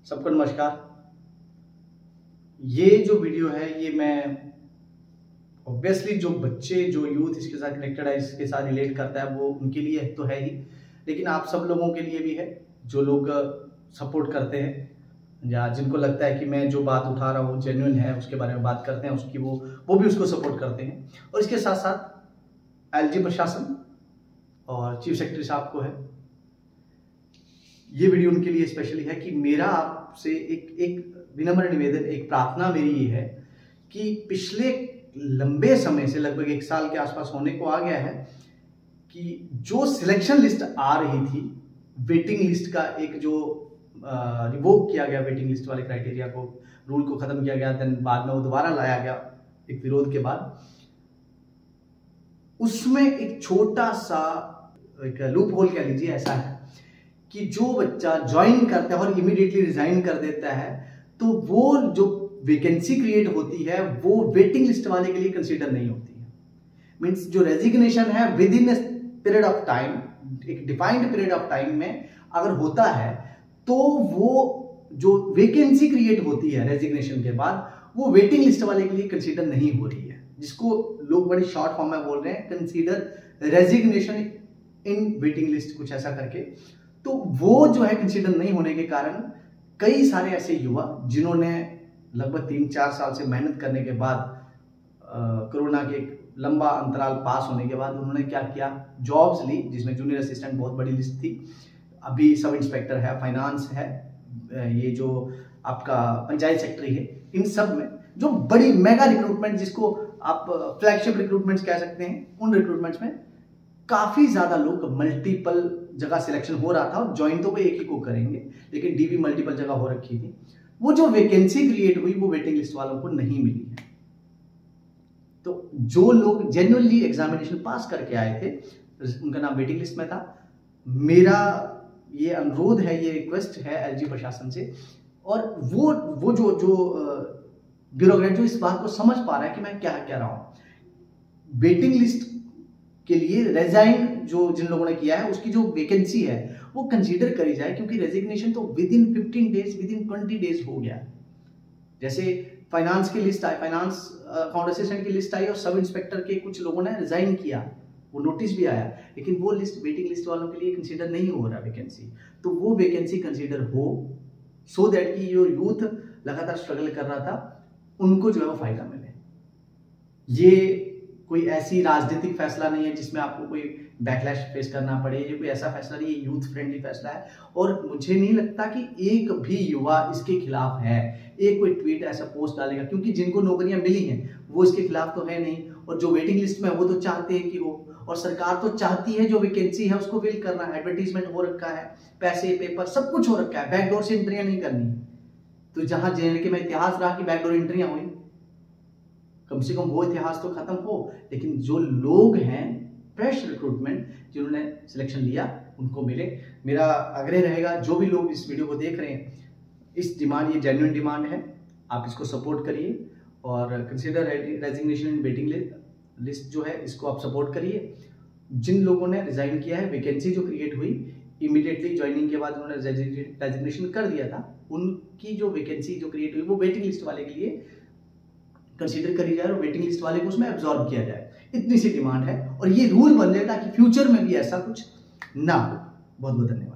सबको नमस्कार। ये जो वीडियो है ये मैं ऑब्वियसली जो बच्चे जो यूथ इसके साथ कनेक्टेड है, इसके साथ रिलेट करता है वो उनके लिए तो है ही, लेकिन आप सब लोगों के लिए भी है जो लोग सपोर्ट करते हैं या जिनको लगता है कि मैं जो बात उठा रहा हूँ जेन्युइन है, उसके बारे में बात करते हैं, उसकी वो भी उसको सपोर्ट करते हैं। और इसके साथ साथ एलजी प्रशासन और चीफ सेक्रेटरी साहब को है, ये वीडियो उनके लिए स्पेशली है कि मेरा आपसे एक विनम्र निवेदन, एक प्रार्थना मेरी ये है कि पिछले लंबे समय से लगभग 1 साल के आसपास होने को आ गया है कि जो सिलेक्शन लिस्ट आ रही थी, वेटिंग लिस्ट का एक जो रिवोक किया गया, वेटिंग लिस्ट वाले क्राइटेरिया को, रूल को खत्म किया गया, देन बाद में वो दोबारा लाया गया एक विरोध के बाद, उसमें एक छोटा सा एक लूप होल कह लीजिए ऐसा है कि जो बच्चा ज्वाइन करता है और इमीडिएटली रिजाइन कर देता है तो वो जो वैकेंसी क्रिएट होती है वो वेटिंग लिस्ट वाले के लिए कंसीडर नहीं होती है। मींस जो रेजिग्नेशन है with in period of time, एक डिफाइंड पीरियड ऑफ टाइम में अगर होता है तो वो जो वैकेंसी क्रिएट होती है रेजिग्नेशन के बाद वो वेटिंग लिस्ट वाले के लिए कंसीडर नहीं हो रही है, जिसको लोग बड़ी शॉर्ट फॉर्म में बोल रहे हैं consider resignation in waiting list, कुछ ऐसा करके। तो वो जो है कंसीडर नहीं होने के कारण कई सारे ऐसे युवा जिन्होंने लगभग 3-4 साल से मेहनत करने के बाद कोरोना के लंबा अंतराल पास होने के बाद उन्होंने क्या किया, जॉब्स ली, जिसमें जूनियर असिस्टेंट बहुत बड़ी लिस्ट थी, अभी सब इंस्पेक्टर है, फाइनेंस है, ये जो आपका पंचायत सेक्रेटरी है, इन सब में जो बड़ी मेगा रिक्रूटमेंट, जिसको आप फ्लैगशिप रिक्रूटमेंट्स कह सकते हैं, उन रिक्रूटमेंट्स में काफी ज्यादा लोग, मल्टीपल जगह सिलेक्शन हो रहा था और ज्वाइन तो वो एक ही को करेंगे, लेकिन डीवी मल्टीपल जगह हो रखी थी। वो जो वैकेंसी क्रिएट हुई वो वेटिंग लिस्ट वालों को नहीं मिली है। तो जो लोग जेन्युइनली एग्जामिनेशन पास करके आए थे उनका नाम वेटिंग लिस्ट में था। मेरा ये अनुरोध है, ये रिक्वेस्ट है एलजी प्रशासन से, और वो जो ब्यूरोक्रेट जो इस बात को समझ पा रहा है कि मैं क्या कह रहा हूं, वेटिंग लिस्ट के लिए रेजाइन जो जिन लोगों ने किया है उसकी जो वैकेंसी है वो कंसीडर करी जाए, क्योंकि रेजिग्नेशन तो with in 15 days, with in 20 days हो गया। जैसे फाइनेंस की लिस्ट आई, फाइनेंस अकाउंट असिस्टेंट की लिस्ट आई और सब इंस्पेक्टर के कुछ लोगों ने रिजाइन किया, वो नोटिस भी आया, लेकिन वो लिस्ट वेटिंग लिस्ट वालों के लिए कंसीडर नहीं हो रहा वैकेंसी। तो वो वैकेंसी कंसीडर हो सो दैट कि जो यूथ लगातार स्ट्रगल कर रहा था उनको जो है वो फायदा मिले। ये कोई ऐसी राजनीतिक फैसला नहीं है जिसमें आपको कोई बैकलैश फेस करना पड़े, ये कोई ऐसा फैसला नहीं है, यूथ फ्रेंडली फैसला है। और मुझे नहीं लगता कि एक भी युवा इसके खिलाफ है, एक कोई ट्वीट ऐसा पोस्ट डालेगा, क्योंकि जिनको नौकरियां मिली हैं वो इसके खिलाफ तो है नहीं, और जो वेटिंग लिस्ट में है वो तो चाहते हैं कि हो, और सरकार तो चाहती है जो वैकेंसी है उसको फिल करना है, एडवर्टीजमेंट हो रखा है, पैसे पेपर सब कुछ हो रखा है, बैकडोर से एंट्रियां नहीं करनी। तो जहां जेएनके में इतिहास रहा कि बैकडोर एंट्रियां हुई, कम से कम वो इतिहास तो खत्म हो। लेकिन जो लोग हैं फ्रेश रिक्रूटमेंट जिन्होंने सिलेक्शन लिया उनको मिले। मेरा आग्रह रहेगा, जो भी लोग इस वीडियो को देख रहे हैं, इस डिमांड, ये जेन्युइन डिमांड है, आप इसको सपोर्ट करिए और consider resignation in waiting list जो है इसको आप सपोर्ट करिए। जिन लोगों ने रिजाइन किया है, वैकेंसी जो क्रिएट हुई इमीडिएटली ज्वाइनिंग के बाद उन्होंने रेजिग्नेशन कर दिया था, उनकी जो वैकेंसी जो क्रिएट हुई वो वेटिंग लिस्ट वाले के लिए कंसीडर करी जाए और वेटिंग लिस्ट वाले को उसमें एब्जॉर्ब किया जाए। इतनी सी डिमांड है और ये रूल बन जाए ताकि फ्यूचर में भी ऐसा कुछ ना हो। बहुत बहुत धन्यवाद।